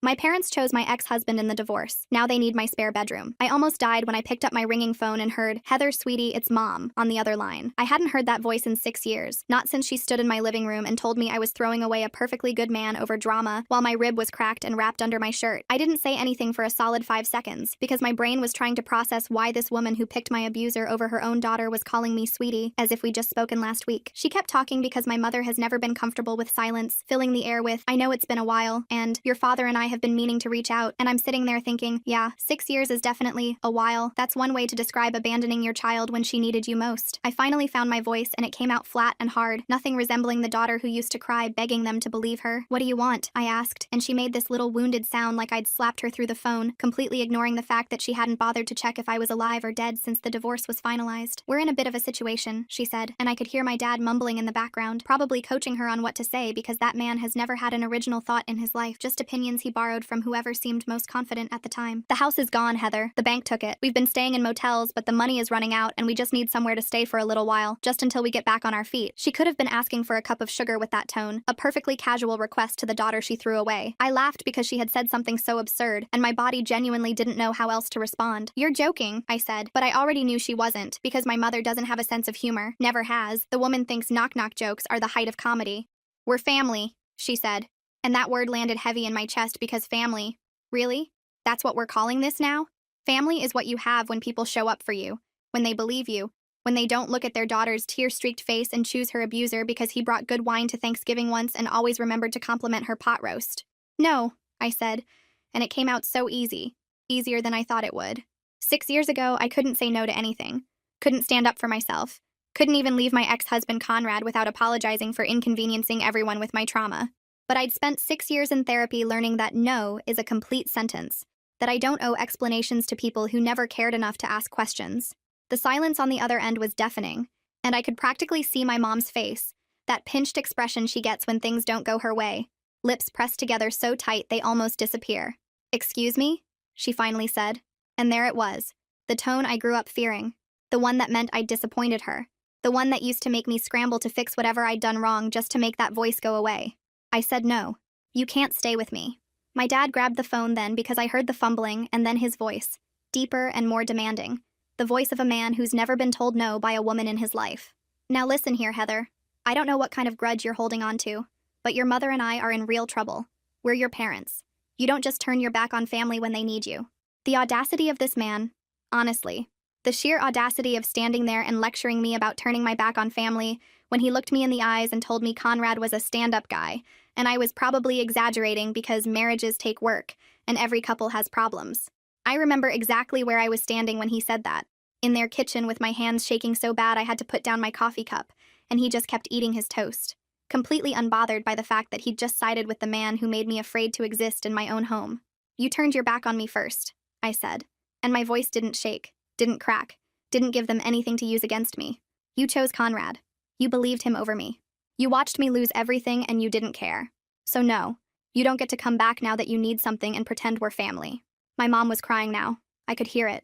My parents chose my ex-husband in the divorce. Now they need my spare bedroom. I almost died when I picked up my ringing phone and heard, "Heather, sweetie, it's Mom," on the other line. I hadn't heard that voice in 6 years, not since she stood in my living room and told me I was throwing away a perfectly good man over drama while my rib was cracked and wrapped under my shirt. I didn't say anything for a solid 5 seconds because my brain was trying to process why this woman who picked my abuser over her own daughter was calling me sweetie, as if we'd just spoken last week. She kept talking because my mother has never been comfortable with silence, filling the air with, "I know it's been a while," and "Your father and I have been meaning to reach out," and I'm sitting there thinking, yeah, 6 years is definitely a while. That's one way to describe abandoning your child when she needed you most. I finally found my voice, and it came out flat and hard, nothing resembling the daughter who used to cry, begging them to believe her. "What do you want?" I asked, and she made this little wounded sound like I'd slapped her through the phone, completely ignoring the fact that she hadn't bothered to check if I was alive or dead since the divorce was finalized. "We're in a bit of a situation," she said, and I could hear my dad mumbling in the background, probably coaching her on what to say because that man has never had an original thought in his life, just opinions he borrowed from whoever seemed most confident at the time. "The house is gone, Heather. The bank took it. We've been staying in motels, but the money is running out and we just need somewhere to stay for a little while, just until we get back on our feet." She could have been asking for a cup of sugar with that tone, a perfectly casual request to the daughter she threw away. I laughed because she had said something so absurd, and my body genuinely didn't know how else to respond. "You're joking," I said, but I already knew she wasn't, because my mother doesn't have a sense of humor, never has. The woman thinks knock-knock jokes are the height of comedy. "We're family," she said, and that word landed heavy in my chest because family. Really? That's what we're calling this now? Family is what you have when people show up for you, when they believe you, when they don't look at their daughter's tear-streaked face and choose her abuser because he brought good wine to Thanksgiving once and always remembered to compliment her pot roast. "No," I said, and it came out so easy, easier than I thought it would. 6 years ago, I couldn't say no to anything, couldn't stand up for myself, couldn't even leave my ex-husband Conrad without apologizing for inconveniencing everyone with my trauma. But I'd spent 6 years in therapy learning that no is a complete sentence, that I don't owe explanations to people who never cared enough to ask questions. The silence on the other end was deafening, and I could practically see my mom's face, that pinched expression she gets when things don't go her way, lips pressed together so tight they almost disappear. "Excuse me?" she finally said, and there it was, the tone I grew up fearing, the one that meant I'd disappointed her, the one that used to make me scramble to fix whatever I'd done wrong just to make that voice go away. I said no. "You can't stay with me." My dad grabbed the phone then because I heard the fumbling and then his voice, deeper and more demanding, the voice of a man who's never been told no by a woman in his life. "Now listen here, Heather. I don't know what kind of grudge you're holding on to, but your mother and I are in real trouble. We're your parents. You don't just turn your back on family when they need you." The audacity of this man, honestly, the sheer audacity of standing there and lecturing me about turning my back on family when he looked me in the eyes and told me Conrad was a stand-up guy, and I was probably exaggerating because marriages take work, and every couple has problems. I remember exactly where I was standing when he said that, in their kitchen with my hands shaking so bad I had to put down my coffee cup, and he just kept eating his toast, completely unbothered by the fact that he'd just sided with the man who made me afraid to exist in my own home. "You turned your back on me first," I said, and my voice didn't shake, didn't crack, didn't give them anything to use against me. "You chose Conrad. You believed him over me. You watched me lose everything and you didn't care. So no, you don't get to come back now that you need something and pretend we're family." My mom was crying now. I could hear it.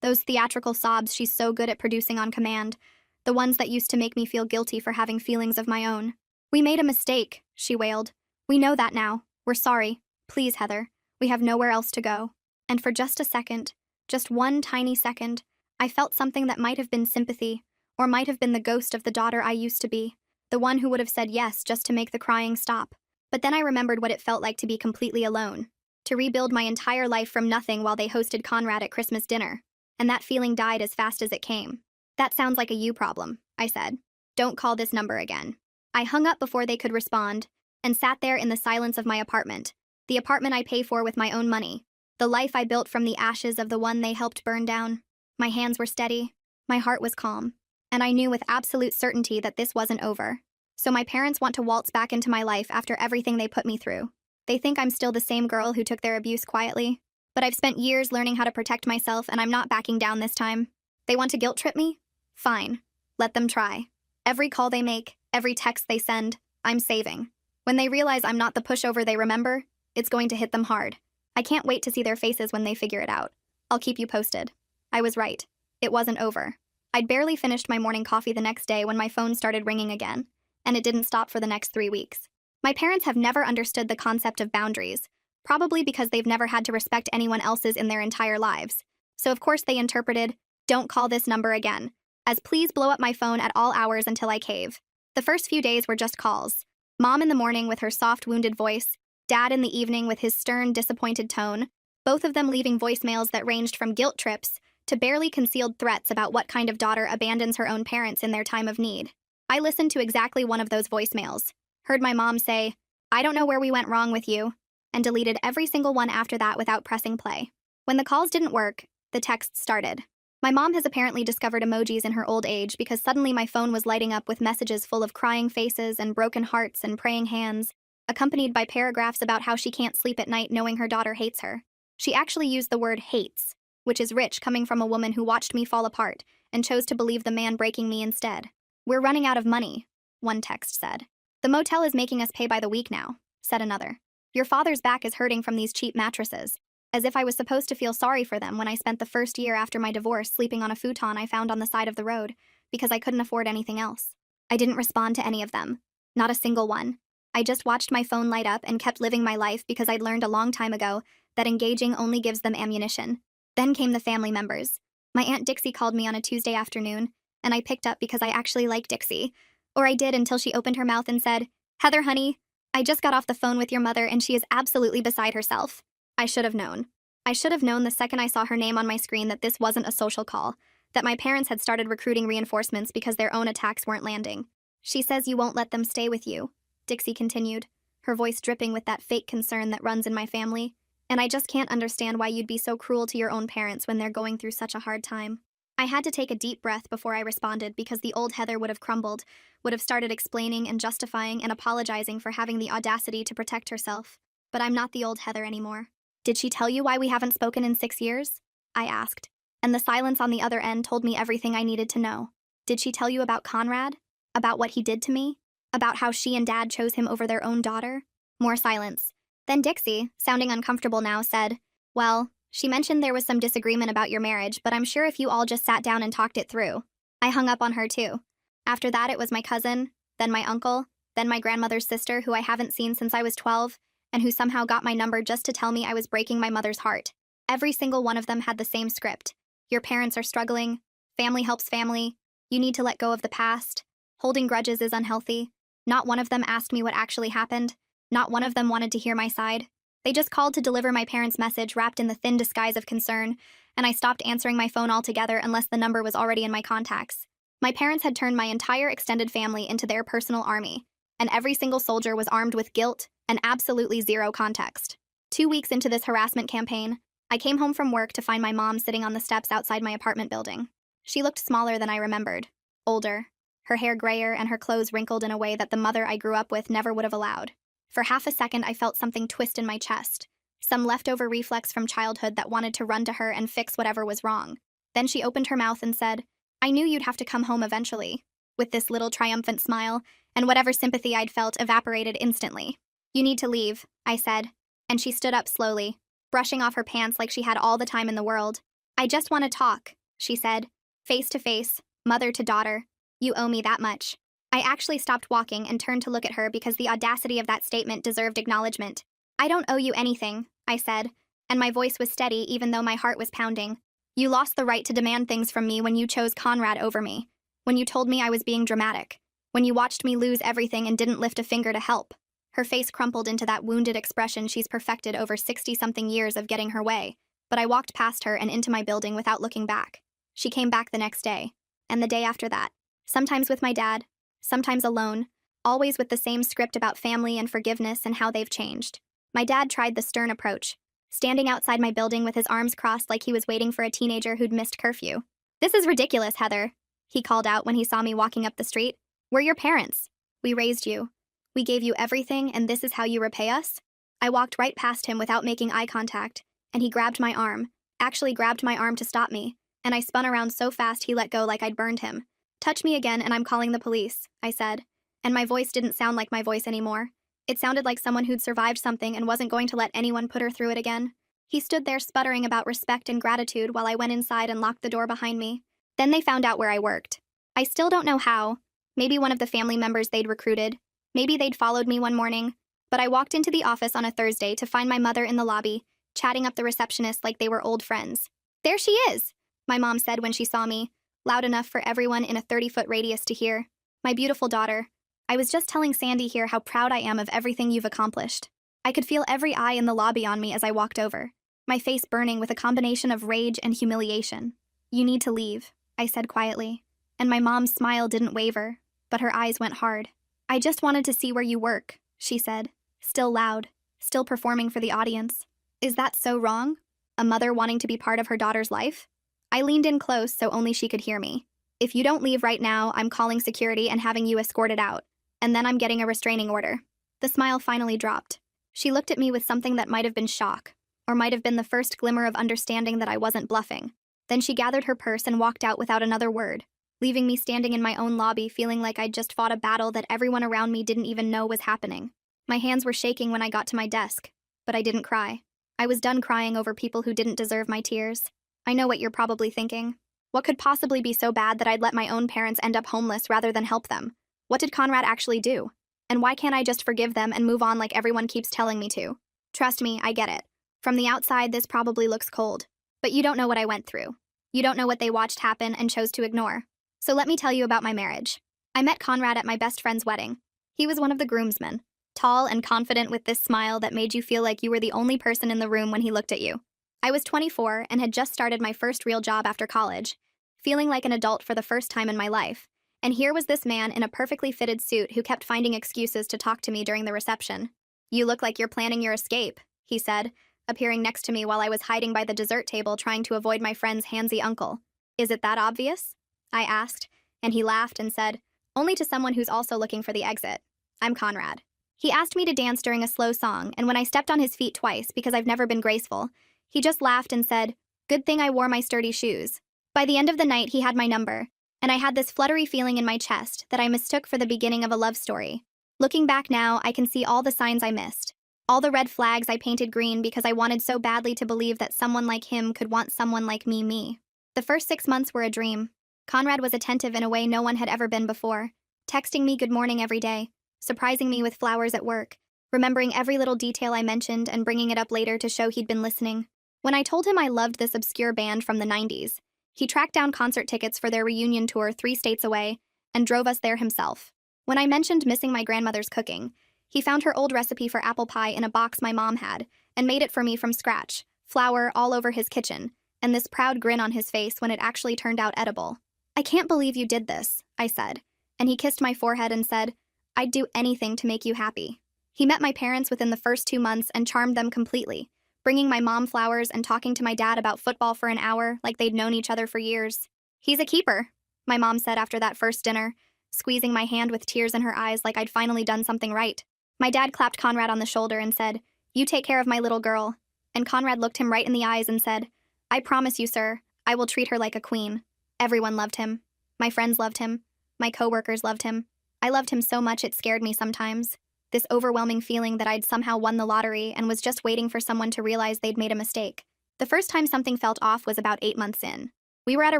Those theatrical sobs she's so good at producing on command, the ones that used to make me feel guilty for having feelings of my own. "We made a mistake," she wailed. "We know that now. We're sorry. Please, Heather. We have nowhere else to go." And for just a second, just one tiny second, I felt something that might have been sympathy, or might have been the ghost of the daughter I used to be, the one who would have said yes just to make the crying stop. But then I remembered what it felt like to be completely alone, to rebuild my entire life from nothing while they hosted Conrad at Christmas dinner, and that feeling died as fast as it came. "That sounds like a you problem," I said. "Don't call this number again." I hung up before they could respond, and sat there in the silence of my apartment, the apartment I pay for with my own money, the life I built from the ashes of the one they helped burn down. My hands were steady, my heart was calm, and I knew with absolute certainty that this wasn't over. So my parents want to waltz back into my life after everything they put me through. They think I'm still the same girl who took their abuse quietly, but I've spent years learning how to protect myself and I'm not backing down this time. They want to guilt trip me? Fine. Let them try. Every call they make, every text they send, I'm saving. When they realize I'm not the pushover they remember, it's going to hit them hard. I can't wait to see their faces when they figure it out. I'll keep you posted. I was right. It wasn't over. I'd barely finished my morning coffee the next day when my phone started ringing again, and it didn't stop for the next 3 weeks. My parents have never understood the concept of boundaries, Probably because they've never had to respect anyone else's in their entire lives. So of course they interpreted, "Don't call this number again," as "please blow up my phone at all hours until I cave." The first few days were just calls. Mom in the morning with her soft, wounded voice, Dad in the evening with his stern, disappointed tone, both of them leaving voicemails that ranged from guilt trips to barely concealed threats about what kind of daughter abandons her own parents in their time of need. I listened to exactly one of those voicemails, heard my mom say, "I don't know where we went wrong with you," and deleted every single one after that without pressing play. When the calls didn't work, the texts started. My mom has apparently discovered emojis in her old age because suddenly my phone was lighting up with messages full of crying faces and broken hearts and praying hands, accompanied by paragraphs about how she can't sleep at night knowing her daughter hates her. She actually used the word hates, which is rich coming from a woman who watched me fall apart and chose to believe the man breaking me instead. "We're running out of money," one text said. "The motel is making us pay by the week now," said another. "Your father's back is hurting from these cheap mattresses," as if I was supposed to feel sorry for them when I spent the first year after my divorce sleeping on a futon I found on the side of the road because I couldn't afford anything else. I didn't respond to any of them. Not a single one. I just watched my phone light up and kept living my life because I'd learned a long time ago that engaging only gives them ammunition. Then came the family members. My Aunt Dixie called me on a Tuesday afternoon, and I picked up because I actually like Dixie. Or I did until she opened her mouth and said, "Heather, honey, I just got off the phone with your mother and she is absolutely beside herself." I should have known. I should have known the second I saw her name on my screen that this wasn't a social call, that my parents had started recruiting reinforcements because their own attacks weren't landing. "She says you won't let them stay with you," Dixie continued, her voice dripping with that fake concern that runs in my family. "And I just can't understand why you'd be so cruel to your own parents when they're going through such a hard time." I had to take a deep breath before I responded because the old Heather would have crumbled, would have started explaining and justifying and apologizing for having the audacity to protect herself. But I'm not the old Heather anymore. "Did she tell you why we haven't spoken in 6 years?" I asked, and the silence on the other end told me everything I needed to know. "Did she tell you about Conrad? About what he did to me? About how she and Dad chose him over their own daughter?" More silence. Then Dixie, sounding uncomfortable now, said, "Well, she mentioned there was some disagreement about your marriage, but I'm sure if you all just sat down and talked it through." I hung up on her too. After that, it was my cousin, then my uncle, then my grandmother's sister, who I haven't seen since I was 12, and who somehow got my number just to tell me I was breaking my mother's heart. Every single one of them had the same script. "Your parents are struggling. Family helps family. You need to let go of the past. Holding grudges is unhealthy." Not one of them asked me what actually happened. Not one of them wanted to hear my side. They just called to deliver my parents' message wrapped in the thin disguise of concern, and I stopped answering my phone altogether unless the number was already in my contacts. My parents had turned my entire extended family into their personal army, and every single soldier was armed with guilt and absolutely zero context. 2 weeks into this harassment campaign, I came home from work to find my mom sitting on the steps outside my apartment building. She looked smaller than I remembered, older, her hair grayer and her clothes wrinkled in a way that the mother I grew up with never would have allowed. For half a second, I felt something twist in my chest, some leftover reflex from childhood that wanted to run to her and fix whatever was wrong. Then she opened her mouth and said, "I knew you'd have to come home eventually," with this little triumphant smile, and whatever sympathy I'd felt evaporated instantly. "You need to leave," I said, and she stood up slowly, brushing off her pants like she had all the time in the world. "I just want to talk," she said, face to face, mother to daughter. "You owe me that much." I actually stopped walking and turned to look at her because the audacity of that statement deserved acknowledgement. "I don't owe you anything," I said, and my voice was steady even though my heart was pounding. "You lost the right to demand things from me when you chose Conrad over me, when you told me I was being dramatic, when you watched me lose everything and didn't lift a finger to help." Her face crumpled into that wounded expression she's perfected over 60-something years of getting her way, but I walked past her and into my building without looking back. She came back the next day, and the day after that, sometimes with my dad, sometimes alone, always with the same script about family and forgiveness and how they've changed. My dad tried the stern approach, standing outside my building with his arms crossed like he was waiting for a teenager who'd missed curfew. "This is ridiculous, Heather," he called out when he saw me walking up the street. "We're your parents. We raised you. We gave you everything, and this is how you repay us?" I walked right past him without making eye contact, and he grabbed my arm, actually grabbed my arm to stop me, and I spun around so fast he let go like I'd burned him. "Touch me again and I'm calling the police," I said, and my voice didn't sound like my voice anymore. It sounded like someone who'd survived something and wasn't going to let anyone put her through it again. He stood there sputtering about respect and gratitude while I went inside and locked the door behind me. Then they found out where I worked. I still don't know how. Maybe one of the family members they'd recruited. Maybe they'd followed me one morning. But I walked into the office on a Thursday to find my mother in the lobby, chatting up the receptionist like they were old friends. "There she is," my mom said when she saw me, loud enough for everyone in a 30-foot radius to hear. "My beautiful daughter. I was just telling Sandy here how proud I am of everything you've accomplished." I could feel every eye in the lobby on me as I walked over, my face burning with a combination of rage and humiliation. "You need to leave," I said quietly, and my mom's smile didn't waver, but her eyes went hard. "I just wanted to see where you work," she said, still loud, still performing for the audience. Is that so wrong? A mother wanting to be part of her daughter's life? I leaned in close so only she could hear me. "If you don't leave right now, I'm calling security and having you escorted out, and then I'm getting a restraining order." The smile finally dropped. She looked at me with something that might have been shock, or might have been the first glimmer of understanding that I wasn't bluffing. Then she gathered her purse and walked out without another word, leaving me standing in my own lobby feeling like I'd just fought a battle that everyone around me didn't even know was happening. My hands were shaking when I got to my desk, but I didn't cry. I was done crying over people who didn't deserve my tears. I know what you're probably thinking. What could possibly be so bad that I'd let my own parents end up homeless rather than help them? What did Conrad actually do? And why can't I just forgive them and move on like everyone keeps telling me to? Trust me, I get it. From the outside, this probably looks cold. But you don't know what I went through. You don't know what they watched happen and chose to ignore. So let me tell you about my marriage. I met Conrad at my best friend's wedding. He was one of the groomsmen, tall and confident with this smile that made you feel like you were the only person in the room when he looked at you. I was 24 and had just started my first real job after college, feeling like an adult for the first time in my life. And here was this man in a perfectly fitted suit who kept finding excuses to talk to me during the reception. "You look like you're planning your escape," he said, appearing next to me while I was hiding by the dessert table trying to avoid my friend's handsy uncle. "Is it that obvious?" I asked, and he laughed and said, "Only to someone who's also looking for the exit. I'm Conrad." He asked me to dance during a slow song, and when I stepped on his feet twice because I've never been graceful, he just laughed and said, "Good thing I wore my sturdy shoes." By the end of the night, he had my number, and I had this fluttery feeling in my chest that I mistook for the beginning of a love story. Looking back now, I can see all the signs I missed. All the red flags I painted green because I wanted so badly to believe that someone like him could want someone like me. The first 6 months were a dream. Conrad was attentive in a way no one had ever been before, texting me good morning every day, surprising me with flowers at work, remembering every little detail I mentioned and bringing it up later to show he'd been listening. When I told him I loved this obscure band from the 90s, he tracked down concert tickets for their reunion tour 3 states away and drove us there himself. When I mentioned missing my grandmother's cooking, he found her old recipe for apple pie in a box my mom had and made it for me from scratch, flour all over his kitchen, and this proud grin on his face when it actually turned out edible. "I can't believe you did this," I said, and he kissed my forehead and said, "I'd do anything to make you happy." He met my parents within the first 2 months and charmed them completely, bringing my mom flowers and talking to my dad about football for an hour like they'd known each other for years. "He's a keeper," my mom said after that first dinner, squeezing my hand with tears in her eyes like I'd finally done something right. My dad clapped Conrad on the shoulder and said, "You take care of my little girl." And Conrad looked him right in the eyes and said, "I promise you, sir, I will treat her like a queen." Everyone loved him. My friends loved him. My coworkers loved him. I loved him so much it scared me sometimes. This overwhelming feeling that I'd somehow won the lottery and was just waiting for someone to realize they'd made a mistake. The first time something felt off was about 8 months in. We were at a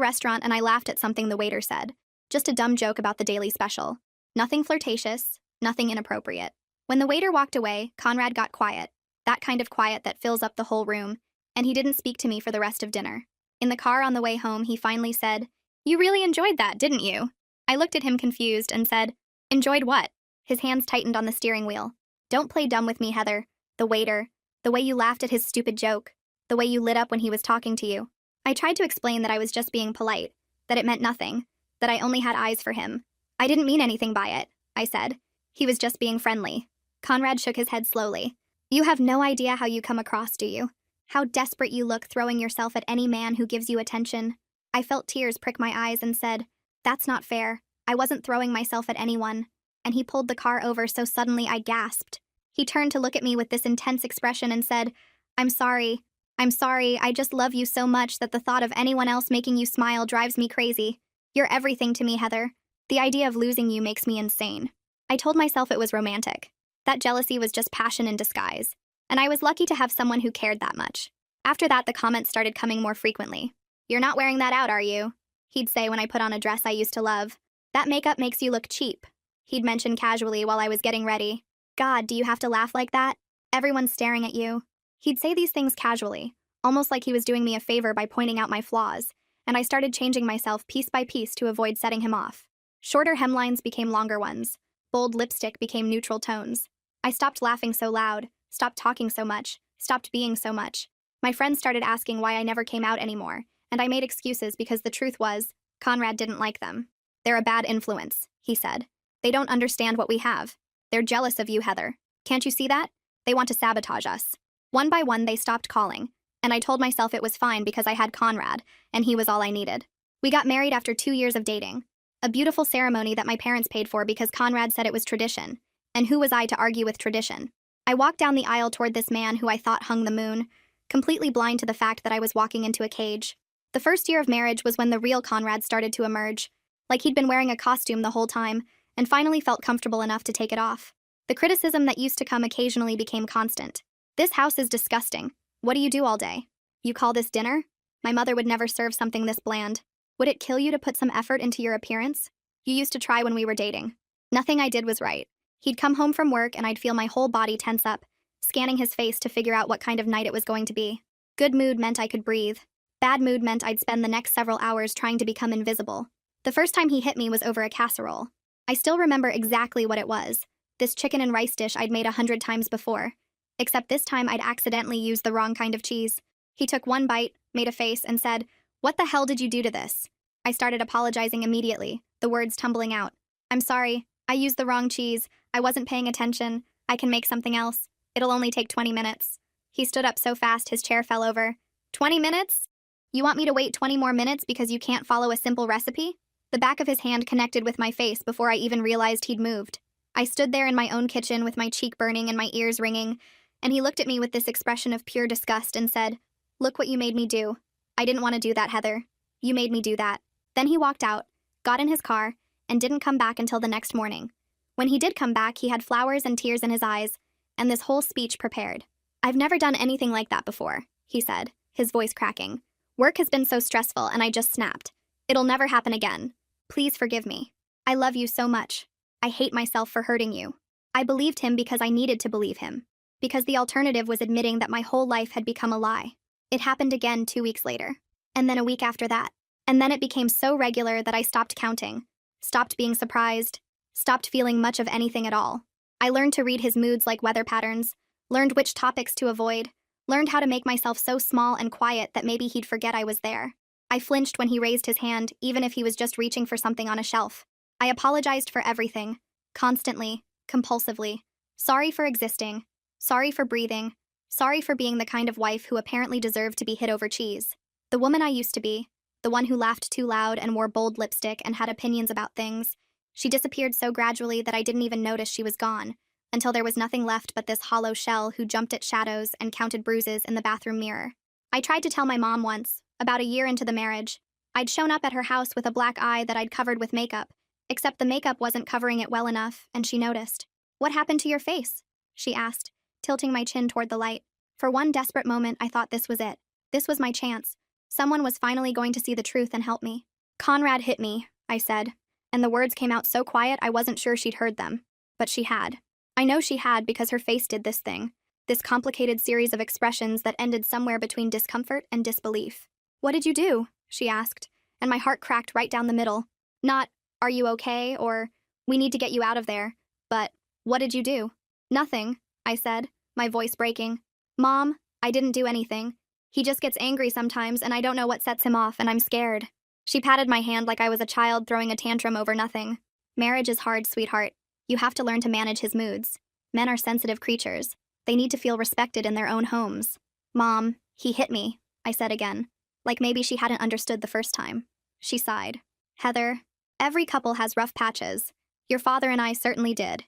restaurant and I laughed at something the waiter said. Just a dumb joke about the daily special. Nothing flirtatious, nothing inappropriate. When the waiter walked away, Conrad got quiet. That kind of quiet that fills up the whole room, and he didn't speak to me for the rest of dinner. In the car on the way home, he finally said, "You really enjoyed that, didn't you?" I looked at him confused and said, "Enjoyed what?" His hands tightened on the steering wheel. "Don't play dumb with me, Heather. The waiter. The way you laughed at his stupid joke. The way you lit up when he was talking to you." I tried to explain that I was just being polite, that it meant nothing, that I only had eyes for him. "I didn't mean anything by it," I said. "He was just being friendly." Conrad shook his head slowly. "You have no idea how you come across, do you? How desperate you look throwing yourself at any man who gives you attention." I felt tears prick my eyes and said, "That's not fair. I wasn't throwing myself at anyone." And he pulled the car over so suddenly I gasped. He turned to look at me with this intense expression and said, I'm sorry. I just love you so much that the thought of anyone else making you smile drives me crazy. You're everything to me, Heather. The idea of losing you makes me insane." I told myself it was romantic. That jealousy was just passion in disguise. And I was lucky to have someone who cared that much. After that, the comments started coming more frequently. "You're not wearing that out, are you?" he'd say when I put on a dress I used to love. "That makeup makes you look cheap," he'd mention casually while I was getting ready. God, do you have to laugh like that? Everyone's staring at you. He'd say these things casually, almost like he was doing me a favor by pointing out my flaws, and I started changing myself piece by piece to avoid setting him off. Shorter hemlines became longer ones. Bold lipstick became neutral tones. I stopped laughing so loud, stopped talking so much, stopped being so much. My friends started asking why I never came out anymore, and I made excuses because the truth was, Conrad didn't like them. They're a bad influence, he said. They don't understand what we have. They're jealous of you, Heather. Can't you see that? They want to sabotage us. One by one, they stopped calling, and I told myself it was fine because I had Conrad, and he was all I needed. We got married after 2 years of dating. A beautiful ceremony that my parents paid for because Conrad said it was tradition. And who was I to argue with tradition? I walked down the aisle toward this man who I thought hung the moon, completely blind to the fact that I was walking into a cage. The first year of marriage was when the real Conrad started to emerge, like he'd been wearing a costume the whole time, and finally felt comfortable enough to take it off. The criticism that used to come occasionally became constant. This house is disgusting. What do you do all day? You call this dinner? My mother would never serve something this bland. Would it kill you to put some effort into your appearance? You used to try when we were dating. Nothing I did was right. He'd come home from work and I'd feel my whole body tense up, scanning his face to figure out what kind of night it was going to be. Good mood meant I could breathe. Bad mood meant I'd spend the next several hours trying to become invisible. The first time he hit me was over a casserole. I still remember exactly what it was. This chicken and rice dish I'd made 100 times before. Except this time I'd accidentally used the wrong kind of cheese. He took one bite, made a face, and said, "What the hell did you do to this?" I started apologizing immediately, the words tumbling out. "I'm sorry. I used the wrong cheese. I wasn't paying attention. I can make something else. It'll only take 20 minutes. He stood up so fast his chair fell over. 20 minutes? You want me to wait 20 more minutes because you can't follow a simple recipe? The back of his hand connected with my face before I even realized he'd moved. I stood there in my own kitchen with my cheek burning and my ears ringing, and he looked at me with this expression of pure disgust and said, "Look what you made me do. I didn't want to do that, Heather. You made me do that." Then he walked out, got in his car, and didn't come back until the next morning. When he did come back, he had flowers and tears in his eyes, and this whole speech prepared. "I've never done anything like that before," he said, his voice cracking. "Work has been so stressful, and I just snapped. It'll never happen again. Please forgive me. I love you so much. I hate myself for hurting you." I believed him because I needed to believe him, because the alternative was admitting that my whole life had become a lie. It happened again 2 weeks later, and then a week after that. And then it became so regular that I stopped counting, stopped being surprised, stopped feeling much of anything at all. I learned to read his moods like weather patterns, learned which topics to avoid, learned how to make myself so small and quiet that maybe he'd forget I was there. I flinched when he raised his hand, even if he was just reaching for something on a shelf. I apologized for everything, constantly, compulsively. Sorry for existing. Sorry for breathing. Sorry for being the kind of wife who apparently deserved to be hit over cheese. The woman I used to be, the one who laughed too loud and wore bold lipstick and had opinions about things, she disappeared so gradually that I didn't even notice she was gone, until there was nothing left but this hollow shell who jumped at shadows and counted bruises in the bathroom mirror. I tried to tell my mom once, about a year into the marriage. I'd shown up at her house with a black eye that I'd covered with makeup, except the makeup wasn't covering it well enough, and she noticed. "What happened to your face?" she asked, tilting my chin toward the light. For one desperate moment, I thought this was it. This was my chance. Someone was finally going to see the truth and help me. "Conrad hit me," I said, and the words came out so quiet I wasn't sure she'd heard them. But she had. I know she had because her face did this thing, this complicated series of expressions that ended somewhere between discomfort and disbelief. "What did you do?" she asked, and my heart cracked right down the middle. Not, "Are you okay?" or "We need to get you out of there," but, "What did you do?" "Nothing," I said, my voice breaking. "Mom, I didn't do anything. He just gets angry sometimes and I don't know what sets him off and I'm scared." She patted my hand like I was a child throwing a tantrum over nothing. "Marriage is hard, sweetheart. You have to learn to manage his moods. Men are sensitive creatures. They need to feel respected in their own homes." "Mom, he hit me," I said again, like maybe she hadn't understood the first time. She sighed. "Heather, every couple has rough patches. Your father and I certainly did.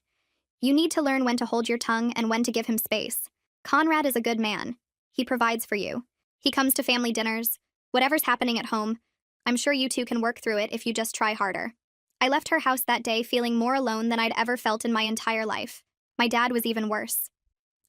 You need to learn when to hold your tongue and when to give him space. Conrad is a good man. He provides for you. He comes to family dinners. Whatever's happening at home, I'm sure you two can work through it if you just try harder." I left her house that day feeling more alone than I'd ever felt in my entire life. My dad was even worse.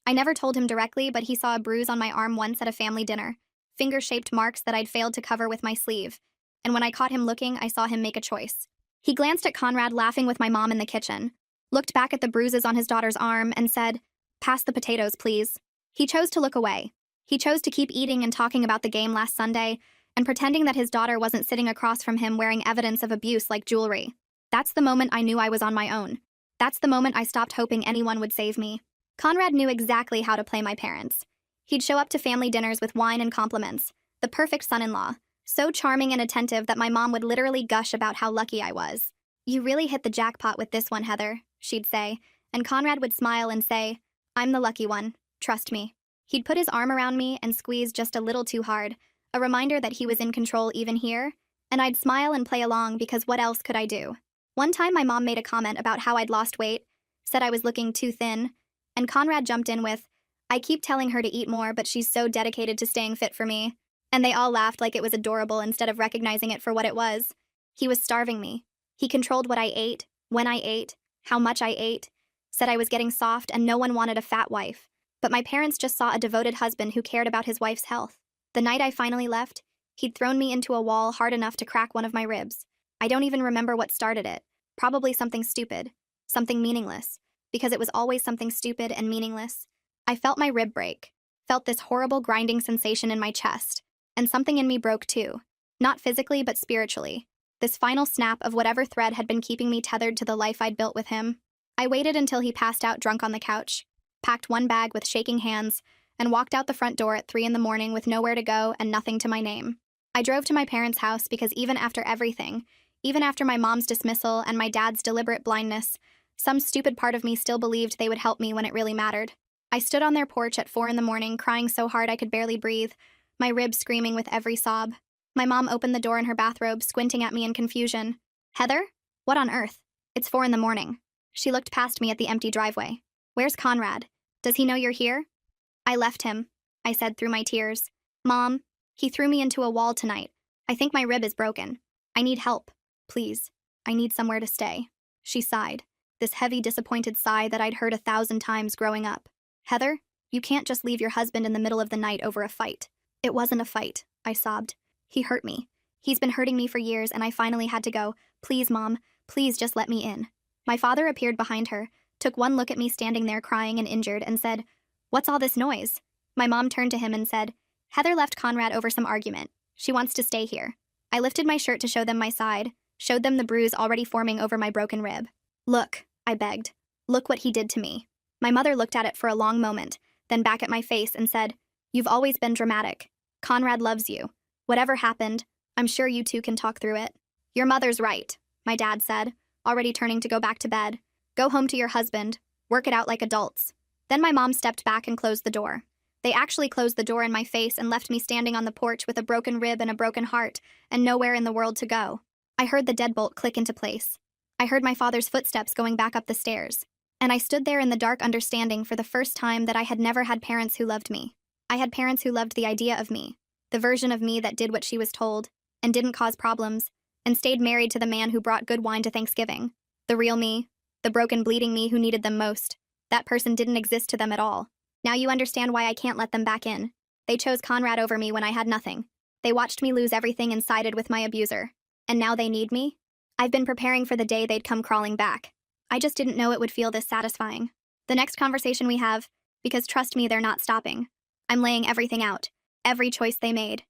I never told him directly, but he saw a bruise on my arm once at a family dinner, finger-shaped marks that I'd failed to cover with my sleeve, and when I caught him looking, I saw him make a choice. He glanced at Conrad laughing with my mom in the kitchen, looked back at the bruises on his daughter's arm, and said, "Pass the potatoes, please." He chose to look away. He chose to keep eating and talking about the game last Sunday, and pretending that his daughter wasn't sitting across from him wearing evidence of abuse like jewelry. That's the moment I knew I was on my own. That's the moment I stopped hoping anyone would save me. Conrad knew exactly how to play my parents. He'd show up to family dinners with wine and compliments, the perfect son-in-law, so charming and attentive that my mom would literally gush about how lucky I was. "You really hit the jackpot with this one, Heather," she'd say, and Conrad would smile and say, "I'm the lucky one, trust me." He'd put his arm around me and squeeze just a little too hard, a reminder that he was in control even here, and I'd smile and play along because what else could I do? One time my mom made a comment about how I'd lost weight, said I was looking too thin, and Conrad jumped in with, "I keep telling her to eat more, but she's so dedicated to staying fit for me." And they all laughed like it was adorable instead of recognizing it for what it was. He was starving me. He controlled what I ate, when I ate, how much I ate, said I was getting soft and no one wanted a fat wife. But my parents just saw a devoted husband who cared about his wife's health. The night I finally left, he'd thrown me into a wall hard enough to crack one of my ribs. I don't even remember what started it. Probably something stupid. Something meaningless. Because it was always something stupid and meaningless. I felt my rib break. Felt this horrible grinding sensation in my chest. And something in me broke too. Not physically, but spiritually. This final snap of whatever thread had been keeping me tethered to the life I'd built with him. I waited until he passed out drunk on the couch, packed one bag with shaking hands, and walked out the front door at 3 a.m. with nowhere to go and nothing to my name. I drove to my parents' house because even after everything, even after my mom's dismissal and my dad's deliberate blindness, some stupid part of me still believed they would help me when it really mattered. I stood on their porch at 4 a.m. crying so hard I could barely breathe, my ribs screaming with every sob. My mom opened the door in her bathrobe, squinting at me in confusion. "Heather? What on earth? It's 4 a.m. She looked past me at the empty driveway. "Where's Conrad? Does he know you're here?" "I left him," I said through my tears. "Mom, he threw me into a wall tonight. I think my rib is broken. I need help. Please. I need somewhere to stay." She sighed, this heavy, disappointed sigh that I'd heard 1,000 times growing up. "Heather, you can't just leave your husband in the middle of the night over a fight." "It wasn't a fight," I sobbed. "He hurt me. He's been hurting me for years, and I finally had to go. Please, Mom, please just let me in." My father appeared behind her, took one look at me standing there crying and injured, and said, "What's all this noise?" My mom turned to him and said, "Heather left Conrad over some argument. She wants to stay here." I lifted my shirt to show them my side, showed them the bruise already forming over my broken rib. "Look," I begged. "Look what he did to me." My mother looked at it for a long moment, then back at my face and said, "You've always been dramatic. Conrad loves you. Whatever happened, I'm sure you two can talk through it." "Your mother's right," my dad said, already turning to go back to bed. "Go home to your husband. Work it out like adults." Then my mom stepped back and closed the door. They actually closed the door in my face and left me standing on the porch with a broken rib and a broken heart, and nowhere in the world to go. I heard the deadbolt click into place. I heard my father's footsteps going back up the stairs. And I stood there in the dark understanding for the first time that I had never had parents who loved me. I had parents who loved the idea of me, the version of me that did what she was told, and didn't cause problems, and stayed married to the man who brought good wine to Thanksgiving. The real me, the broken, bleeding me who needed them most. That person didn't exist to them at all. Now you understand why I can't let them back in. They chose Conrad over me when I had nothing. They watched me lose everything and sided with my abuser. And now they need me? I've been preparing for the day they'd come crawling back. I just didn't know it would feel this satisfying. The next conversation we have, because trust me, they're not stopping. I'm laying everything out. Every choice they made.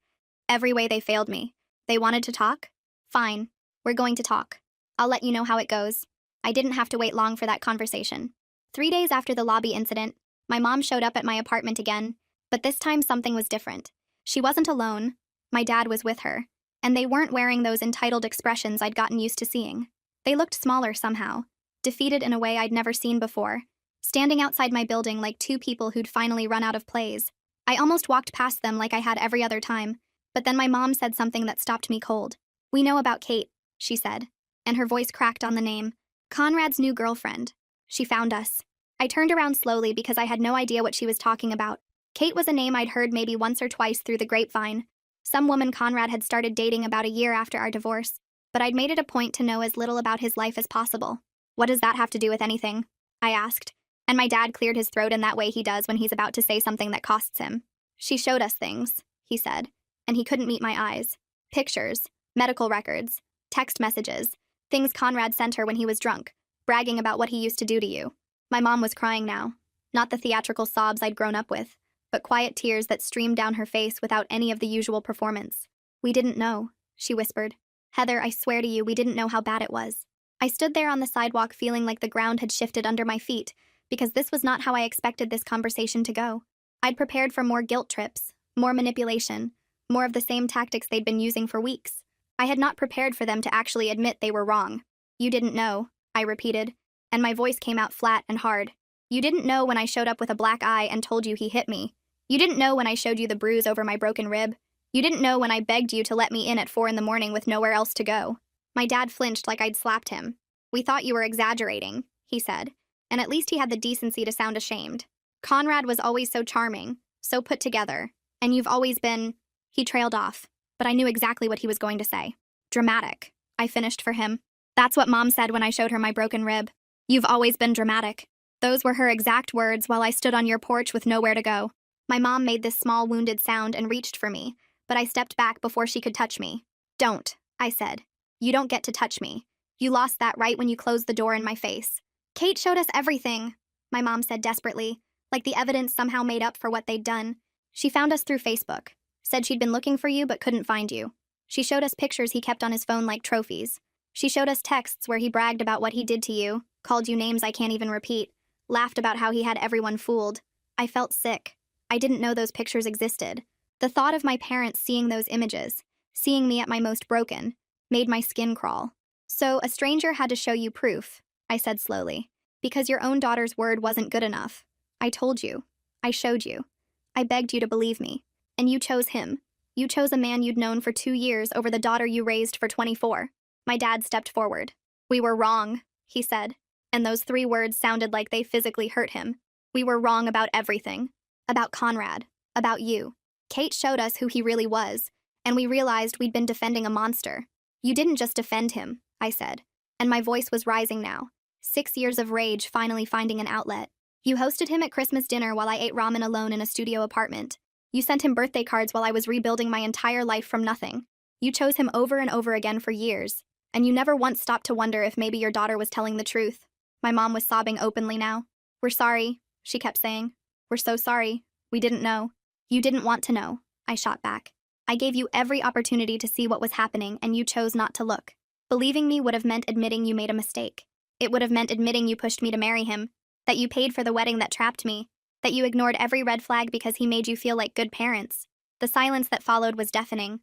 Every way they failed me. They wanted to talk? Fine. We're going to talk. I'll let you know how it goes. I didn't have to wait long for that conversation. 3 days after the lobby incident, my mom showed up at my apartment again, but this time something was different. She wasn't alone. My dad was with her, and they weren't wearing those entitled expressions I'd gotten used to seeing. They looked smaller somehow, defeated in a way I'd never seen before, standing outside my building like two people who'd finally run out of plays. I almost walked past them like I had every other time, but then my mom said something that stopped me cold. "We know about Kate," she said, and her voice cracked on the name. "Conrad's new girlfriend. She found us." I turned around slowly because I had no idea what she was talking about. Kate was a name I'd heard maybe once or twice through the grapevine. Some woman Conrad had started dating about a year after our divorce, but I'd made it a point to know as little about his life as possible. "What does that have to do with anything?" I asked, and my dad cleared his throat in that way he does when he's about to say something that costs him. "She showed us things," he said, and he couldn't meet my eyes. "Pictures, medical records, text messages, things Conrad sent her when he was drunk, bragging about what he used to do to you. My mom was crying now. Not the theatrical sobs I'd grown up with, but quiet tears that streamed down her face without any of the usual performance. We didn't know, she whispered. Heather, I swear to you, we didn't know how bad it was. I stood there on the sidewalk feeling like the ground had shifted under my feet, because this was not how I expected this conversation to go. I'd prepared for more guilt trips, more manipulation, more of the same tactics they'd been using for weeks. I had not prepared for them to actually admit they were wrong. You didn't know, I repeated, and my voice came out flat and hard. You didn't know when I showed up with a black eye and told you he hit me. You didn't know when I showed you the bruise over my broken rib. You didn't know when I begged you to let me in at 4 in the morning with nowhere else to go. My dad flinched like I'd slapped him. We thought you were exaggerating, he said, and at least he had the decency to sound ashamed. Conrad was always so charming, so put together, and you've always been… He trailed off, but I knew exactly what he was going to say. Dramatic, I finished for him. That's what Mom said when I showed her my broken rib. You've always been dramatic. Those were her exact words while I stood on your porch with nowhere to go. My mom made this small wounded sound and reached for me, but I stepped back before she could touch me. Don't, I said. You don't get to touch me. You lost that right when you closed the door in my face. Kate showed us everything, my mom said desperately, like the evidence somehow made up for what they'd done. She found us through Facebook, said she'd been looking for you but couldn't find you. She showed us pictures he kept on his phone like trophies. She showed us texts where he bragged about what he did to you, called you names I can't even repeat, laughed about how he had everyone fooled. I felt sick. I didn't know those pictures existed. The thought of my parents seeing those images, seeing me at my most broken, made my skin crawl. So a stranger had to show you proof, I said slowly, because your own daughter's word wasn't good enough. I told you. I showed you. I begged you to believe me. And you chose him. You chose a man you'd known for 2 years over the daughter you raised for 24. My dad stepped forward. We were wrong, he said, and those 3 words sounded like they physically hurt him. We were wrong about everything. About Conrad. About you. Kate showed us who he really was, and we realized we'd been defending a monster. You didn't just defend him, I said, and my voice was rising now. 6 years of rage finally finding an outlet. You hosted him at Christmas dinner while I ate ramen alone in a studio apartment. You sent him birthday cards while I was rebuilding my entire life from nothing. You chose him over and over again for years, and you never once stopped to wonder if maybe your daughter was telling the truth. My mom was sobbing openly now. We're sorry, she kept saying. We're so sorry. We didn't know. You didn't want to know, I shot back. I gave you every opportunity to see what was happening, and you chose not to look. Believing me would have meant admitting you made a mistake. It would have meant admitting you pushed me to marry him, that you paid for the wedding that trapped me, that you ignored every red flag because he made you feel like good parents. The silence that followed was deafening.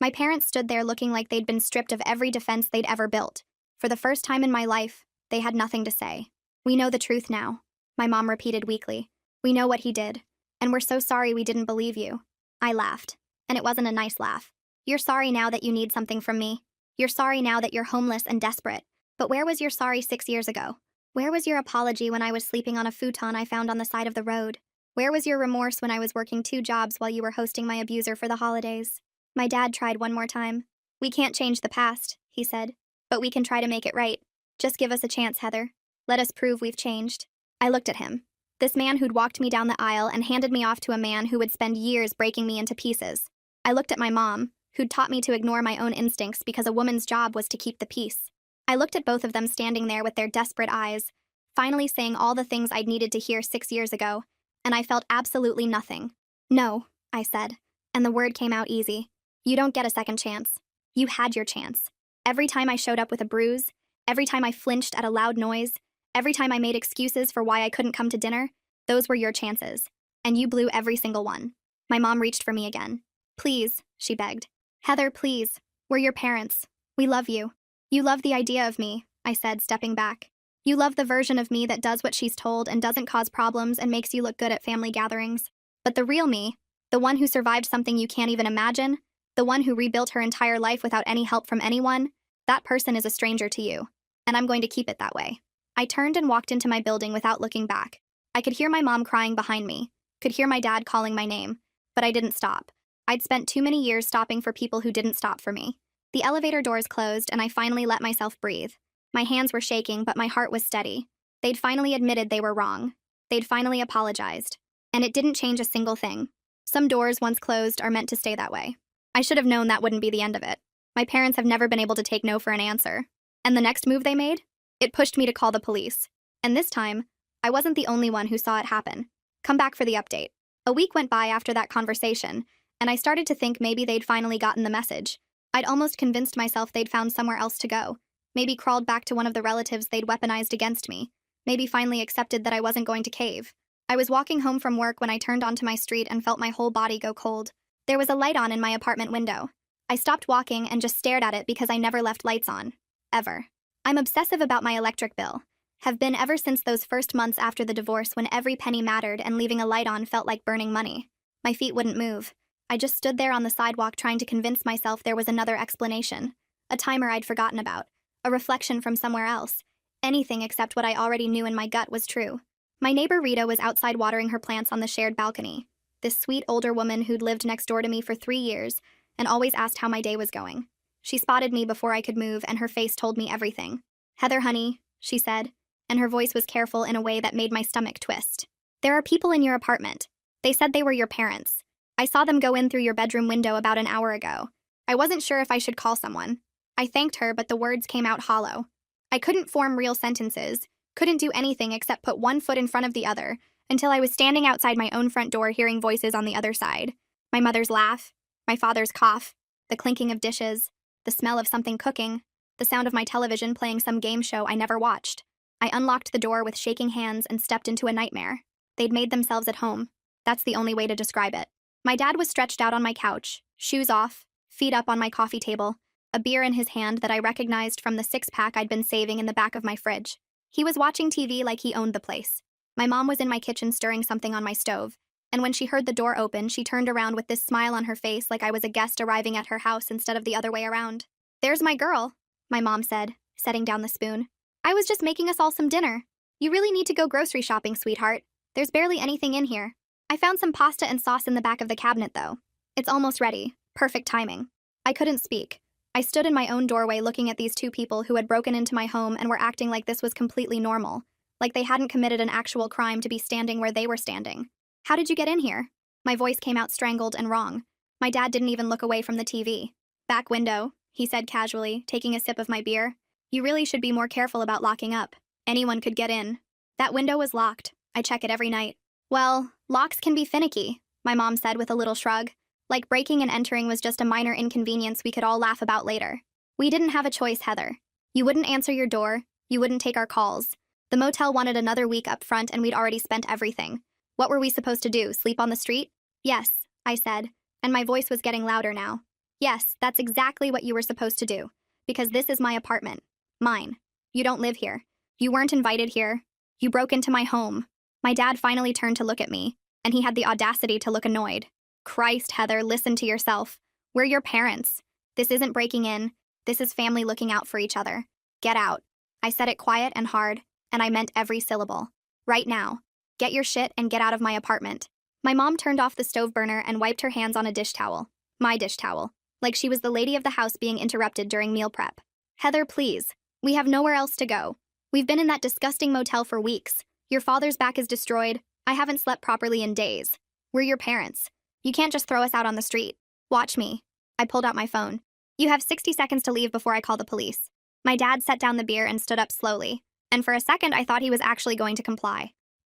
My parents stood there looking like they'd been stripped of every defense they'd ever built. For the first time in my life, they had nothing to say. We know the truth now, my mom repeated weakly. We know what he did, and we're so sorry we didn't believe you. I laughed, and it wasn't a nice laugh. You're sorry now that you need something from me. You're sorry now that you're homeless and desperate. But where was your sorry 6 years ago? Where was your apology when I was sleeping on a futon I found on the side of the road? Where was your remorse when I was working 2 jobs while you were hosting my abuser for the holidays? My dad tried one more time. We can't change the past, he said, but we can try to make it right. Just give us a chance, Heather. Let us prove we've changed. I looked at him. This man who'd walked me down the aisle and handed me off to a man who would spend years breaking me into pieces. I looked at my mom, who'd taught me to ignore my own instincts because a woman's job was to keep the peace. I looked at both of them standing there with their desperate eyes, finally saying all the things I'd needed to hear 6 years ago, and I felt absolutely nothing. No, I said, and the word came out easy. You don't get a second chance. You had your chance. Every time I showed up with a bruise, every time I flinched at a loud noise, every time I made excuses for why I couldn't come to dinner, those were your chances. And you blew every single one. My mom reached for me again. Please, she begged. Heather, please. We're your parents. We love you. You love the idea of me, I said, stepping back. You love the version of me that does what she's told and doesn't cause problems and makes you look good at family gatherings. But the real me, the one who survived something you can't even imagine, the one who rebuilt her entire life without any help from anyone, that person is a stranger to you. And I'm going to keep it that way. I turned and walked into my building without looking back. I could hear my mom crying behind me, could hear my dad calling my name, but I didn't stop. I'd spent too many years stopping for people who didn't stop for me. The elevator doors closed, and I finally let myself breathe. My hands were shaking, but my heart was steady. They'd finally admitted they were wrong. They'd finally apologized. And it didn't change a single thing. Some doors, once closed, are meant to stay that way. I should have known that wouldn't be the end of it. My parents have never been able to take no for an answer. And the next move they made? It pushed me to call the police. And this time, I wasn't the only one who saw it happen. Come back for the update. A week went by after that conversation, and I started to think maybe they'd finally gotten the message. I'd almost convinced myself they'd found somewhere else to go. Maybe crawled back to one of the relatives they'd weaponized against me. Maybe finally accepted that I wasn't going to cave. I was walking home from work when I turned onto my street and felt my whole body go cold. There was a light on in my apartment window. I stopped walking and just stared at it because I never left lights on. Ever. I'm obsessive about my electric bill. Have been ever since those first months after the divorce when every penny mattered and leaving a light on felt like burning money. My feet wouldn't move. I just stood there on the sidewalk trying to convince myself there was another explanation. A timer I'd forgotten about. A reflection from somewhere else. Anything except what I already knew in my gut was true. My neighbor Rita was outside watering her plants on the shared balcony. This sweet older woman who'd lived next door to me for 3 years and always asked how my day was going. She spotted me before I could move and her face told me everything. "Heather, honey," she said, and her voice was careful in a way that made my stomach twist. "There are people in your apartment. They said they were your parents. I saw them go in through your bedroom window about an hour ago. I wasn't sure if I should call someone." I thanked her, but the words came out hollow. I couldn't form real sentences, couldn't do anything except put one foot in front of the other, until I was standing outside my own front door hearing voices on the other side. My mother's laugh, my father's cough, the clinking of dishes, the smell of something cooking, the sound of my television playing some game show I never watched. I unlocked the door with shaking hands and stepped into a nightmare. They'd made themselves at home. That's the only way to describe it. My dad was stretched out on my couch, shoes off, feet up on my coffee table, a beer in his hand that I recognized from the six-pack I'd been saving in the back of my fridge. He was watching TV like he owned the place. My mom was in my kitchen stirring something on my stove, and when she heard the door open, she turned around with this smile on her face like I was a guest arriving at her house instead of the other way around. "There's my girl," my mom said, setting down the spoon. "I was just making us all some dinner. You really need to go grocery shopping, sweetheart. There's barely anything in here. I found some pasta and sauce in the back of the cabinet, though. It's almost ready. Perfect timing." I couldn't speak. I stood in my own doorway looking at these two people who had broken into my home and were acting like this was completely normal, like they hadn't committed an actual crime to be standing where they were standing. "How did you get in here?" My voice came out strangled and wrong. My dad didn't even look away from the TV. "Back window," he said casually, taking a sip of my beer. "You really should be more careful about locking up. Anyone could get in." "That window was locked. I check it every night." "Well, locks can be finicky," my mom said with a little shrug. Like breaking and entering was just a minor inconvenience we could all laugh about later. "We didn't have a choice, Heather. You wouldn't answer your door, you wouldn't take our calls. The motel wanted another week up front and we'd already spent everything. What were we supposed to do, sleep on the street?" "Yes," I said, and my voice was getting louder now. "Yes, that's exactly what you were supposed to do. Because this is my apartment. Mine. You don't live here. You weren't invited here. You broke into my home." My dad finally turned to look at me, and he had the audacity to look annoyed. "Christ, Heather, listen to yourself. We're your parents. This isn't breaking in. This is family looking out for each other. Get out." I said it quiet and hard, and I meant every syllable. "Right now. Get your shit and get out of my apartment." My mom turned off the stove burner and wiped her hands on a dish towel. My dish towel. Like she was the lady of the house being interrupted during meal prep. "Heather, please. We have nowhere else to go. We've been in that disgusting motel for weeks. Your father's back is destroyed. I haven't slept properly in days. We're your parents. You can't just throw us out on the street. Watch me." I pulled out my phone. "You have 60 seconds to leave before I call the police." My dad set down the beer and stood up slowly, and for a second I thought he was actually going to comply.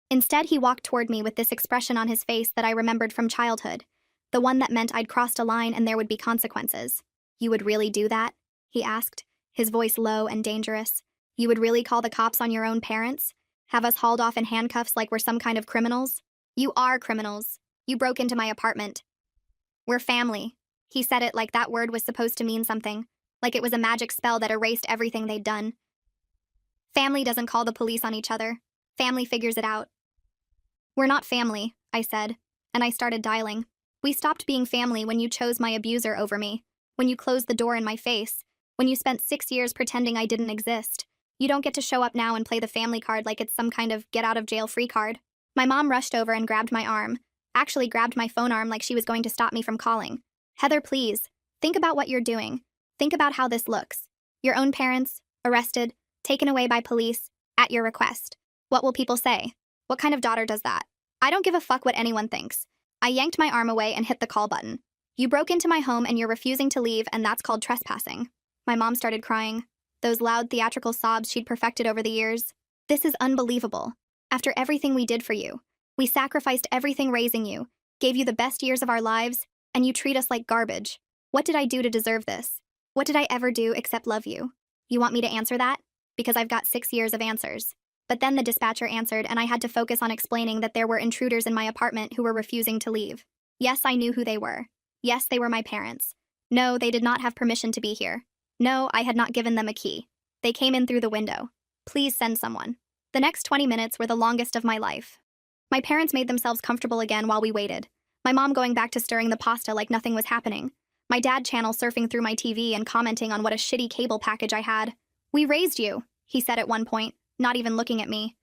Instead, he walked toward me with this expression on his face that I remembered from childhood, the one that meant I'd crossed a line and there would be consequences. "You would really do that?" he asked, his voice low and dangerous. "You would really call the cops on your own parents? Have us hauled off in handcuffs like we're some kind of criminals? You are criminals. You broke into my apartment. We're family." He said it like that word was supposed to mean something, like it was a magic spell that erased everything they'd done. "Family doesn't call the police on each other. Family figures it out." "We're not family," I said, and I started dialing. "We stopped being family when you chose my abuser over me, when you closed the door in my face, when you spent 6 years pretending I didn't exist. You don't get to show up now and play the family card like it's some kind of get-out-of-jail-free card." My mom rushed over and grabbed my arm, actually grabbed my phone arm like she was going to stop me from calling. "Heather, please. Think about what you're doing. Think about how this looks. Your own parents, arrested, taken away by police, at your request. What will people say? What kind of daughter does that? I don't give a fuck what anyone thinks." I yanked my arm away and hit the call button. "You broke into my home and you're refusing to leave, and that's called trespassing." My mom started crying. those loud theatrical sobs she'd perfected over the years. This is unbelievable. After everything we did for you, we sacrificed everything raising you, gave you the best years of our lives, and you treat us like garbage. What did I do to deserve this? What did I ever do except love you? You want me to answer that? Because I've got 6 years of answers. But then the dispatcher answered, and I had to focus on explaining that there were intruders in my apartment who were refusing to leave. Yes, I knew who they were. Yes, they were my parents. No, they did not have permission to be here. No, I had not given them a key. They came in through the window. Please send someone. The next 20 minutes were the longest of my life. My parents made themselves comfortable again while we waited. My mom going back to stirring the pasta like nothing was happening. My dad channel surfing through my TV and commenting on what a shitty cable package I had. We raised you, he said at one point, not even looking at me.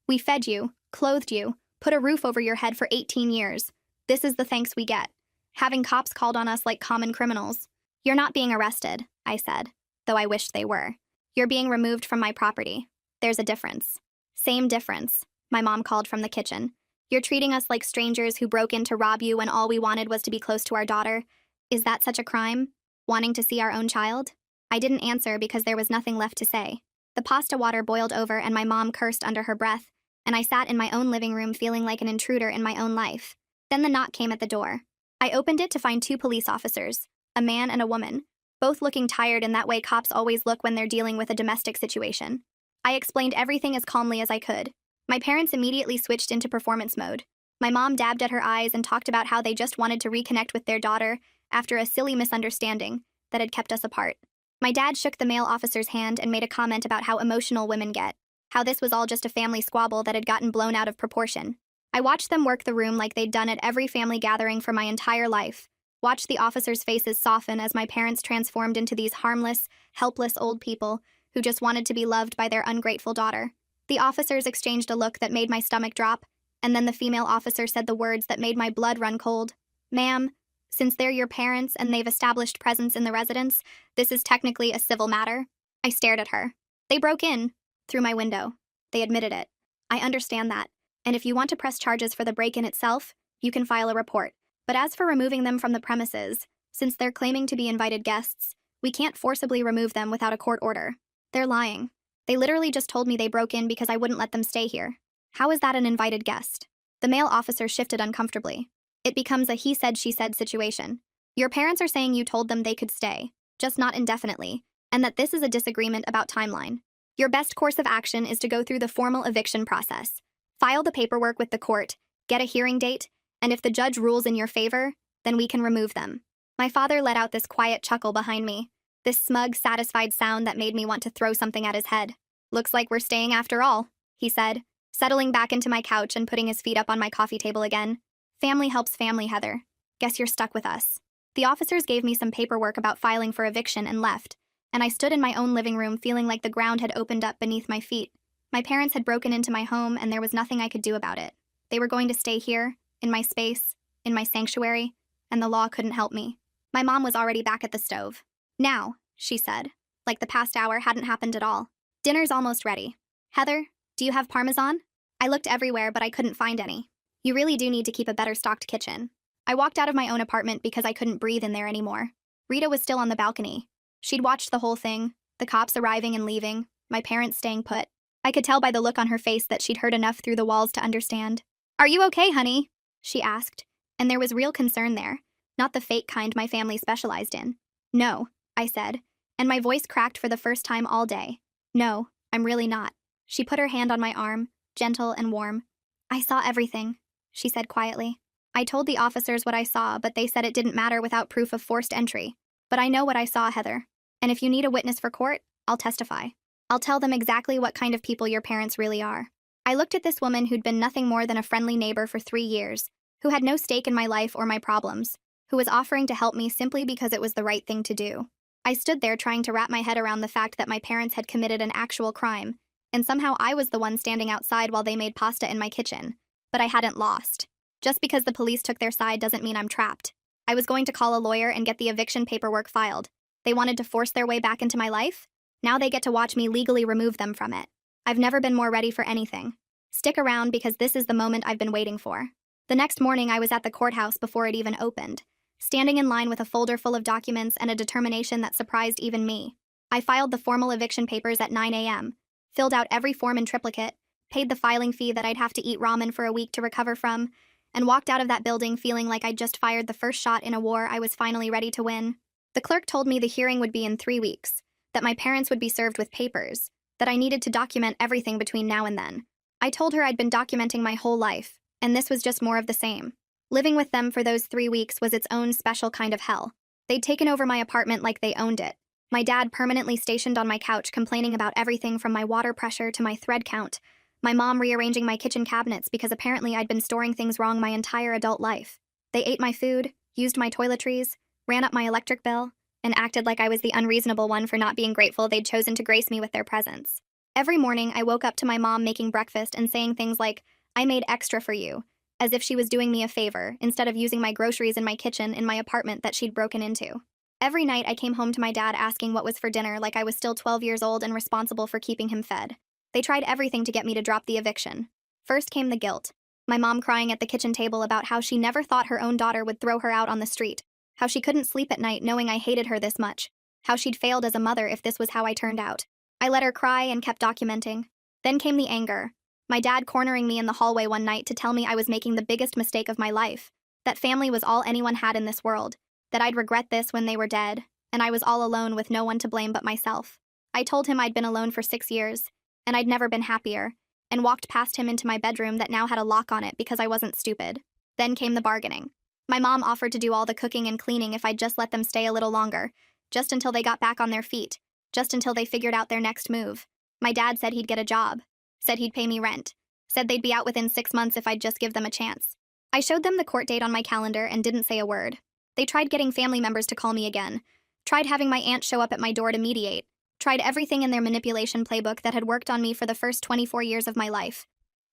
We fed you, clothed you, put a roof over your head for 18 years. This is the thanks we get. Having cops called on us like common criminals. You're not being arrested, I said, though I wished they were. You're being removed from my property. There's a difference. Same difference, my mom called from the kitchen. You're treating us like strangers who broke in to rob you when all we wanted was to be close to our daughter. Is that such a crime? Wanting to see our own child? I didn't answer because there was nothing left to say. The pasta water boiled over and my mom cursed under her breath, and I sat in my own living room feeling like an intruder in my own life. Then the knock came at the door. I opened it to find 2 police officers, a man and a woman, both looking tired in that way cops always look when they're dealing with a domestic situation. I explained everything as calmly as I could. My parents immediately switched into performance mode. My mom dabbed at her eyes and talked about how they just wanted to reconnect with their daughter after a silly misunderstanding that had kept us apart. My dad shook the male officer's hand and made a comment about how emotional women get, how this was all just a family squabble that had gotten blown out of proportion. I watched them work the room like they'd done at every family gathering for my entire life, watched the officers' faces soften as my parents transformed into these harmless, helpless old people who just wanted to be loved by their ungrateful daughter. The officers exchanged a look that made my stomach drop, and then the female officer said the words that made my blood run cold. Ma'am, since they're your parents and they've established presence in the residence, this is technically a civil matter. I stared at her. They broke in, through my window. They admitted it. I understand that. And if you want to press charges for the break-in itself, you can file a report. But as for removing them from the premises, since they're claiming to be invited guests, we can't forcibly remove them without a court order. They're lying. They literally just told me they broke in because I wouldn't let them stay here. How is that an invited guest? The male officer shifted uncomfortably. It becomes a he said, she said situation. Your parents are saying you told them they could stay, just not indefinitely, and that this is a disagreement about timeline. Your best course of action is to go through the formal eviction process. File the paperwork with the court, get a hearing date, and if the judge rules in your favor, then we can remove them. My father let out this quiet chuckle behind me, this smug, satisfied sound that made me want to throw something at his head. Looks like we're staying after all, he said, settling back into my couch and putting his feet up on my coffee table again. Family helps family, Heather. Guess you're stuck with us. The officers gave me some paperwork about filing for eviction and left, and I stood in my own living room feeling like the ground had opened up beneath my feet. My parents had broken into my home and there was nothing I could do about it. They were going to stay here, in my space, in my sanctuary, and the law couldn't help me. My mom was already back at the stove. Now, she said, like the past hour hadn't happened at all. Dinner's almost ready. Heather, do you have Parmesan? I looked everywhere, but I couldn't find any. You really do need to keep a better stocked kitchen. I walked out of my own apartment because I couldn't breathe in there anymore. Rita was still on the balcony. She'd watched the whole thing, the cops arriving and leaving, my parents staying put. I could tell by the look on her face that she'd heard enough through the walls to understand. Are you okay, honey? She asked, and there was real concern there, not the fake kind my family specialized in. No, I said, and my voice cracked for the first time all day. No, I'm really not. She put her hand on my arm, gentle and warm. I saw everything, she said quietly. I told the officers what I saw, but they said it didn't matter without proof of forced entry. But I know what I saw, Heather. And if you need a witness for court, I'll testify. I'll tell them exactly what kind of people your parents really are. I looked at this woman who'd been nothing more than a friendly neighbor for 3 years, who had no stake in my life or my problems, who was offering to help me simply because it was the right thing to do. I stood there trying to wrap my head around the fact that my parents had committed an actual crime, and somehow I was the one standing outside while they made pasta in my kitchen. But I hadn't lost. Just because the police took their side doesn't mean I'm trapped. I was going to call a lawyer and get the eviction paperwork filed. They wanted to force their way back into my life? Now they get to watch me legally remove them from it. I've never been more ready for anything. Stick around because this is the moment I've been waiting for. The next morning I was at the courthouse before it even opened, standing in line with a folder full of documents and a determination that surprised even me. I filed the formal eviction papers at 9 a.m., filled out every form in triplicate, paid the filing fee that I'd have to eat ramen for a week to recover from, and walked out of that building feeling like I'd just fired the first shot in a war I was finally ready to win. The clerk told me the hearing would be in 3 weeks, that my parents would be served with papers, that I needed to document everything between now and then. I told her I'd been documenting my whole life, and this was just more of the same. Living with them for those 3 weeks was its own special kind of hell. They'd taken over my apartment like they owned it. My dad permanently stationed on my couch complaining about everything from my water pressure to my thread count. My mom rearranging my kitchen cabinets because apparently I'd been storing things wrong my entire adult life. They ate my food, used my toiletries, ran up my electric bill, and acted like I was the unreasonable one for not being grateful they'd chosen to grace me with their presence. Every morning, I woke up to my mom making breakfast and saying things like, "I made extra for you," as if she was doing me a favor, instead of using my groceries in my kitchen in my apartment that she'd broken into. Every night, I came home to my dad asking what was for dinner like I was still 12 years old and responsible for keeping him fed. They tried everything to get me to drop the eviction. First came the guilt. My mom crying at the kitchen table about how she never thought her own daughter would throw her out on the street, how she couldn't sleep at night knowing I hated her this much, how she'd failed as a mother if this was how I turned out. I let her cry and kept documenting. Then came the anger. My dad cornering me in the hallway one night to tell me I was making the biggest mistake of my life, that family was all anyone had in this world, that I'd regret this when they were dead, and I was all alone with no one to blame but myself. I told him I'd been alone for 6 years, and I'd never been happier, and walked past him into my bedroom that now had a lock on it because I wasn't stupid. Then came the bargaining. My mom offered to do all the cooking and cleaning if I'd just let them stay a little longer, just until they got back on their feet, just until they figured out their next move. My dad said he'd get a job, said he'd pay me rent, said they'd be out within 6 months if I'd just give them a chance. I showed them the court date on my calendar and didn't say a word. They tried getting family members to call me again, tried having my aunt show up at my door to mediate, tried everything in their manipulation playbook that had worked on me for the first 24 years of my life.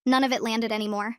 None of it landed anymore.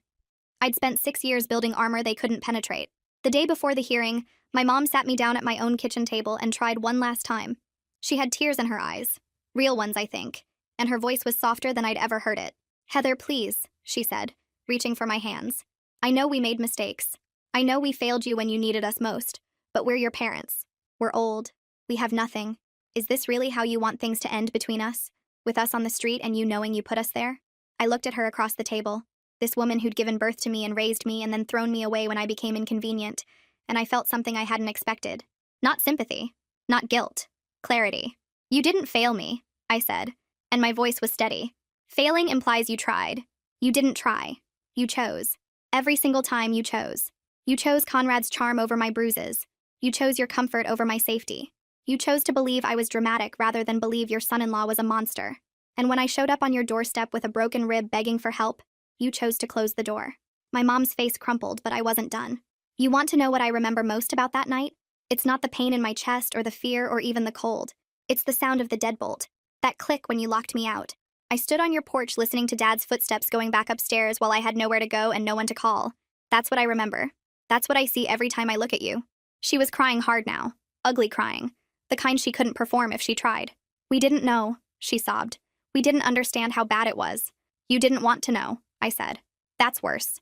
I'd spent 6 years building armor they couldn't penetrate. The day before the hearing, my mom sat me down at my own kitchen table and tried one last time. She had tears in her eyes. Real ones, I think. And her voice was softer than I'd ever heard it. "Heather, please," she said, reaching for my hands. "I know we made mistakes. I know we failed you when you needed us most. But we're your parents. We're old. We have nothing. Is this really how you want things to end between us? With us on the street and you knowing you put us there?" I looked at her across the table. This woman who'd given birth to me and raised me and then thrown me away when I became inconvenient. And I felt something I hadn't expected. Not sympathy. Not guilt. Clarity. "You didn't fail me," I said, and my voice was steady. "Failing implies you tried. You didn't try. You chose. Every single time you chose. You chose Conrad's charm over my bruises. You chose your comfort over my safety. You chose to believe I was dramatic rather than believe your son-in-law was a monster. And when I showed up on your doorstep with a broken rib begging for help, you chose to close the door." My mom's face crumpled, but I wasn't done. "You want to know what I remember most about that night? It's not the pain in my chest or the fear or even the cold. It's the sound of the deadbolt. That click when you locked me out. I stood on your porch listening to Dad's footsteps going back upstairs while I had nowhere to go and no one to call. That's what I remember. That's what I see every time I look at you." She was crying hard now. Ugly crying. The kind she couldn't perform if she tried. "We didn't know," she sobbed. "We didn't understand how bad it was." "You didn't want to know," I said. "That's worse.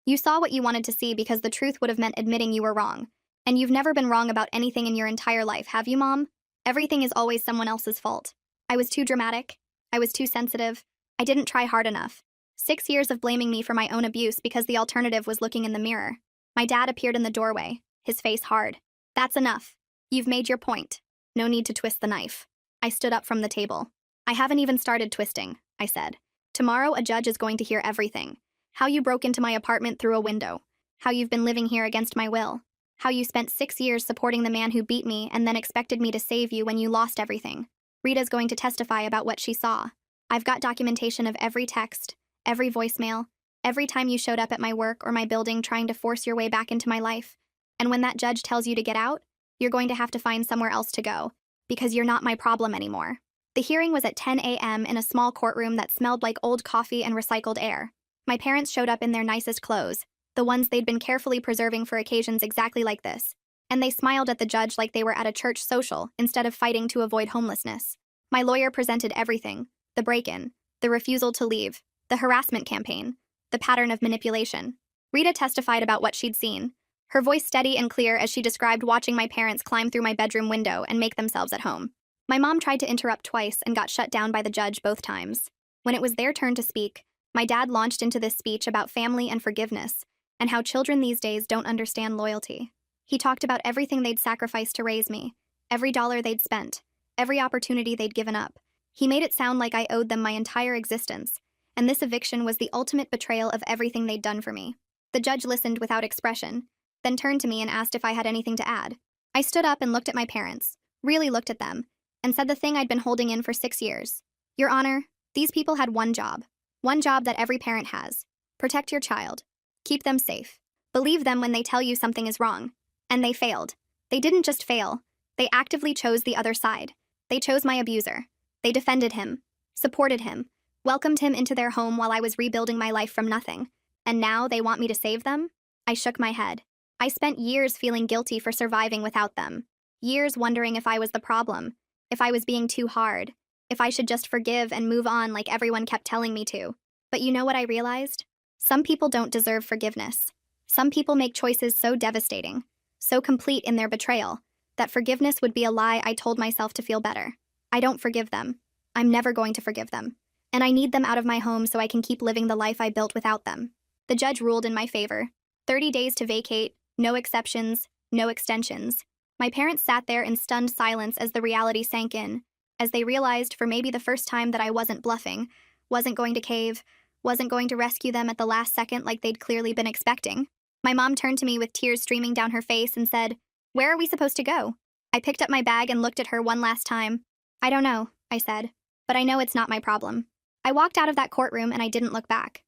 You saw what you wanted to see because the truth would have meant admitting you were wrong. And you've never been wrong about anything in your entire life, have you, Mom? Everything is always someone else's fault. I was too dramatic. I was too sensitive. I didn't try hard enough. 6 years of blaming me for my own abuse because the alternative was looking in the mirror." My dad appeared in the doorway, his face hard. "That's enough. You've made your point. No need to twist the knife." I stood up from the table. "I haven't even started twisting," I said. "Tomorrow a judge is going to hear everything. How you broke into my apartment through a window. How you've been living here against my will. How you spent 6 years supporting the man who beat me and then expected me to save you when you lost everything. Rita's going to testify about what she saw. I've got documentation of every text, every voicemail, every time you showed up at my work or my building trying to force your way back into my life. And when that judge tells you to get out, you're going to have to find somewhere else to go, because you're not my problem anymore." The hearing was at 10 a.m. in a small courtroom that smelled like old coffee and recycled air. My parents showed up in their nicest clothes, the ones they'd been carefully preserving for occasions exactly like this, and they smiled at the judge like they were at a church social instead of fighting to avoid homelessness. My lawyer presented everything: the break-in, the refusal to leave, the harassment campaign, the pattern of manipulation. Rita testified about what she'd seen, her voice steady and clear as she described watching my parents climb through my bedroom window and make themselves at home. My mom tried to interrupt twice and got shut down by the judge both times. When it was their turn to speak, my dad launched into this speech about family and forgiveness, and how children these days don't understand loyalty. He talked about everything they'd sacrificed to raise me, every dollar they'd spent, every opportunity they'd given up. He made it sound like I owed them my entire existence, and this eviction was the ultimate betrayal of everything they'd done for me. The judge listened without expression, then turned to me and asked if I had anything to add. I stood up and looked at my parents, really looked at them, and said the thing I'd been holding in for 6 years. Your Honor, these people had one job that every parent has. Protect your child. Keep them safe. Believe them when they tell you something is wrong. And they failed. They didn't just fail. They actively chose the other side. They chose my abuser. They defended him, supported him, welcomed him into their home while I was rebuilding my life from nothing. And now they want me to save them? I shook my head. I spent years feeling guilty for surviving without them. Years wondering if I was the problem, if I was being too hard, if I should just forgive and move on like everyone kept telling me to. But you know what I realized? Some people don't deserve forgiveness. Some people make choices so devastating, so complete in their betrayal, that forgiveness would be a lie I told myself to feel better. I don't forgive them. I'm never going to forgive them. And I need them out of my home so I can keep living the life I built without them. The judge ruled in my favor. 30 days to vacate, no exceptions, no extensions. My parents sat there in stunned silence as the reality sank in, as they realized for maybe the first time that I wasn't bluffing, wasn't going to cave, wasn't going to rescue them at the last second like they'd clearly been expecting. My mom turned to me with tears streaming down her face and said, "Where are we supposed to go?" I picked up my bag and looked at her one last time. "I don't know," I said, "but I know it's not my problem." I walked out of that courtroom and I didn't look back.